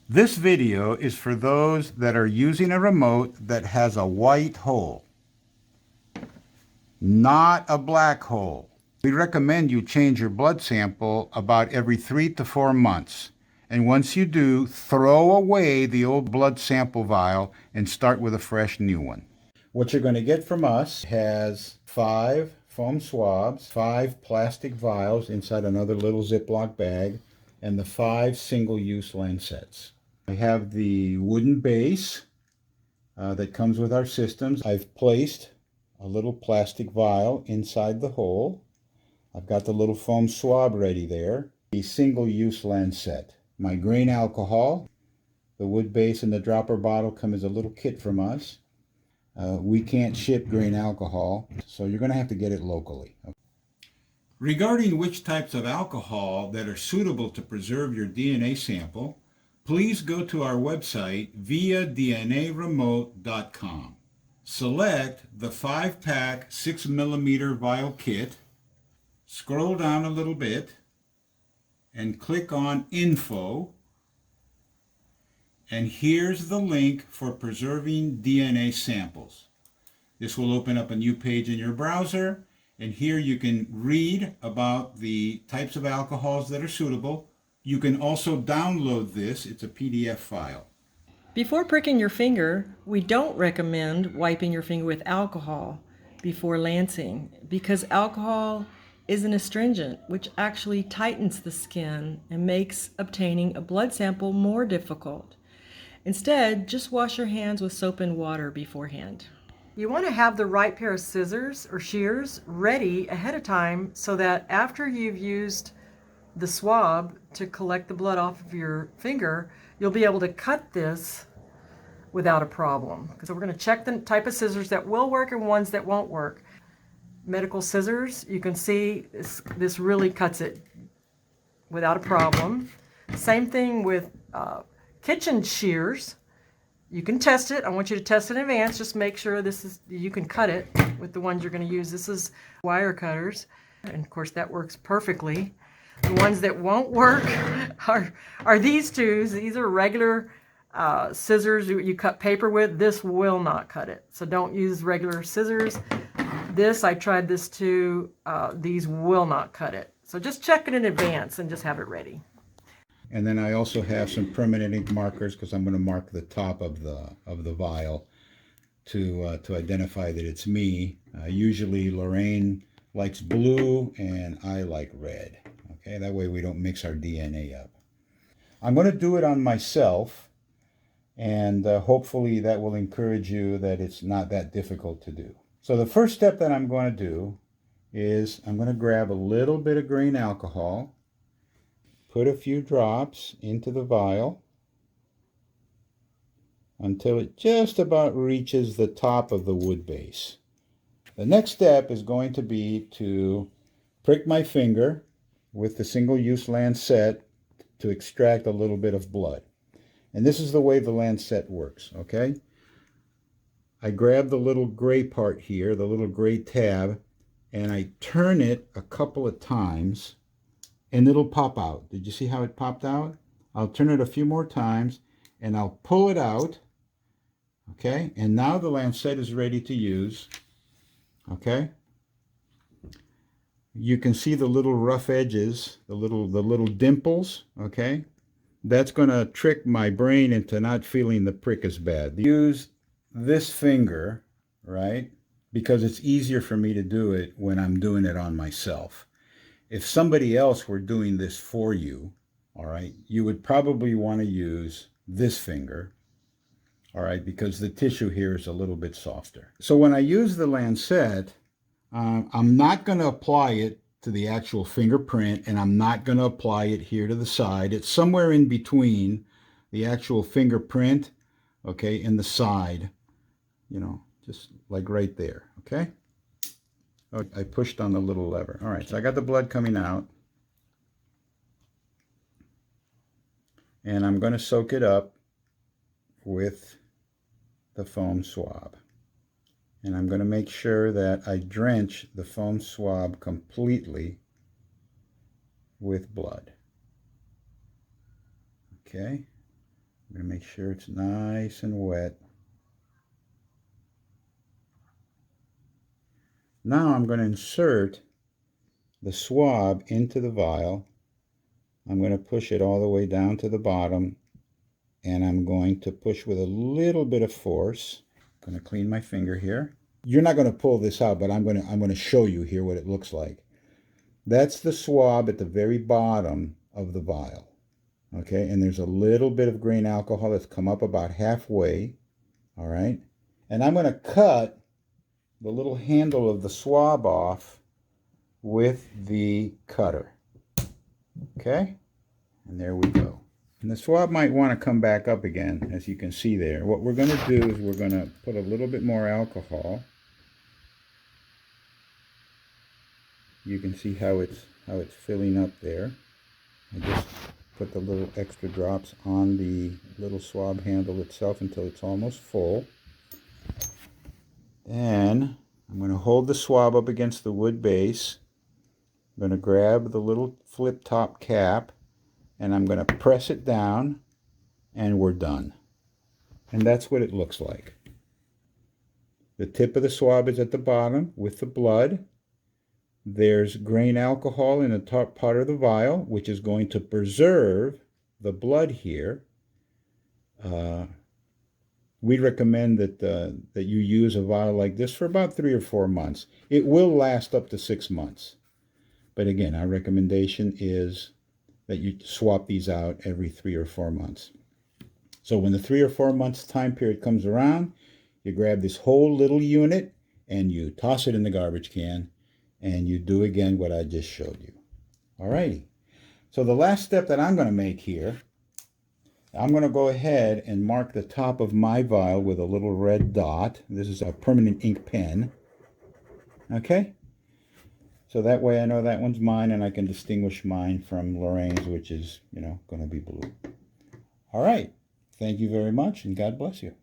This video is for those that are using a remote that has a white hole, not a black hole. We recommend you change your blood sample about every 3 to 4 months. And once you do, throw away the old blood sample vial and start with a fresh new one. What you're going to get from us has 5 foam swabs, 5 plastic vials inside another little Ziploc bag, and the 5 single-use lancets. I have the wooden base that comes with our systems. I've placed a little plastic vial inside the hole. I've got the little foam swab ready there. The single-use lancet. My grain alcohol, the wood base, and the dropper bottle come as a little kit from us. We can't ship grain alcohol, so you're going to have to get it locally. Regarding which types of alcohol that are suitable to preserve your DNA sample, please go to our website, viaDNAremote.com. Select the 5-pack 6mm vial kit, scroll down a little bit, and click on Info. And here's the link for preserving DNA samples. This will open up a new page in your browser, and here you can read about the types of alcohols that are suitable. You can also download this. It's a PDF file. Before pricking your finger, we don't recommend wiping your finger with alcohol before lancing because alcohol is an astringent which actually tightens the skin and makes obtaining a blood sample more difficult. Instead, just wash your hands with soap and water beforehand. You want to have the right pair of scissors or shears ready ahead of time so that after you've used the swab to collect the blood off of your finger, you'll be able to cut this without a problem. So we're going to check the type of scissors that will work and ones that won't work. Medical scissors, you can see this really cuts it without a problem. Same thing with kitchen shears. You can test it. I want you to test it in advance. Just make sure you can cut it with the ones you're going to use. This is wire cutters, and of course that works perfectly. The ones that won't work are these two. These are regular scissors you cut paper with. This will not cut it, so don't use regular scissors. I tried this too. These will not cut it. So just check it in advance and just have it ready. And then I also have some permanent ink markers because I'm going to mark the top of the vial to identify that it's me. Usually Lorraine likes blue and I like red. Okay, that way we don't mix our DNA up. I'm going to do it on myself, and hopefully that will encourage you that it's not that difficult to do. So the first step that I'm going to do is I'm going to grab a little bit of grain alcohol, put a few drops into the vial until it just about reaches the top of the wood base. The next step is going to be to prick my finger with the single-use lancet to extract a little bit of blood. And this is the way the lancet works, okay? I grab the little gray part here, the little gray tab, and I turn it a couple of times and it'll pop out. Did you see how it popped out? I'll turn it a few more times and I'll pull it out, okay? And now the lancet is ready to use, okay? You can see the little rough edges, the little dimples, okay? That's going to trick my brain into not feeling the prick as bad. Use this finger, right? Because it's easier for me to do it when I'm doing it on myself. If somebody else were doing this for you, all right, you would probably want to use this finger, all right, because the tissue here is a little bit softer. So when I use the lancet, I'm not going to apply it to the actual fingerprint, and I'm not going to apply it here to the side. It's somewhere in between the actual fingerprint, okay, and the side, you know, just like right there, okay? Oh, I pushed on the little lever. All right, so I got the blood coming out. And I'm going to soak it up with the foam swab. And I'm going to make sure that I drench the foam swab completely with blood. Okay, I'm going to make sure it's nice and wet. Now I'm going to insert the swab into the vial. I'm going to push it all the way down to the bottom, and I'm going to push with a little bit of force. I'm going to clean my finger here. You're not going to pull this out, but I'm going to show you here what it looks like. That's the swab at the very bottom of the vial. Okay, and there's a little bit of grain alcohol that's come up about halfway. All right, and I'm going to cut the little handle of the swab off with the cutter. Okay, and there we go. And the swab might want to come back up again, as you can see there. What we're going to do is we're going to put a little bit more alcohol. You can see how it's filling up there. I just put the little extra drops on the little swab handle itself until it's almost full. Then I'm going to hold the swab up against the wood base. I'm going to grab the little flip top cap and I'm going to press it down, and we're done. And that's what it looks like. The tip of the swab is at the bottom with the blood. There's grain alcohol in the top part of the vial, which is going to preserve the blood here. We recommend that you use a vial like this for about 3 or 4 months. It will last up to 6 months. But again, our recommendation is that you swap these out every 3 or 4 months. So when the 3 or 4 months time period comes around, you grab this whole little unit and you toss it in the garbage can, and you do again what I just showed you. Alrighty. So the last step that I'm going to make here, I'm going to go ahead and mark the top of my vial with a little red dot. This is a permanent ink pen. Okay? So that way I know that one's mine, and I can distinguish mine from Lorraine's, which is, going to be blue. All right. Thank you very much, and God bless you.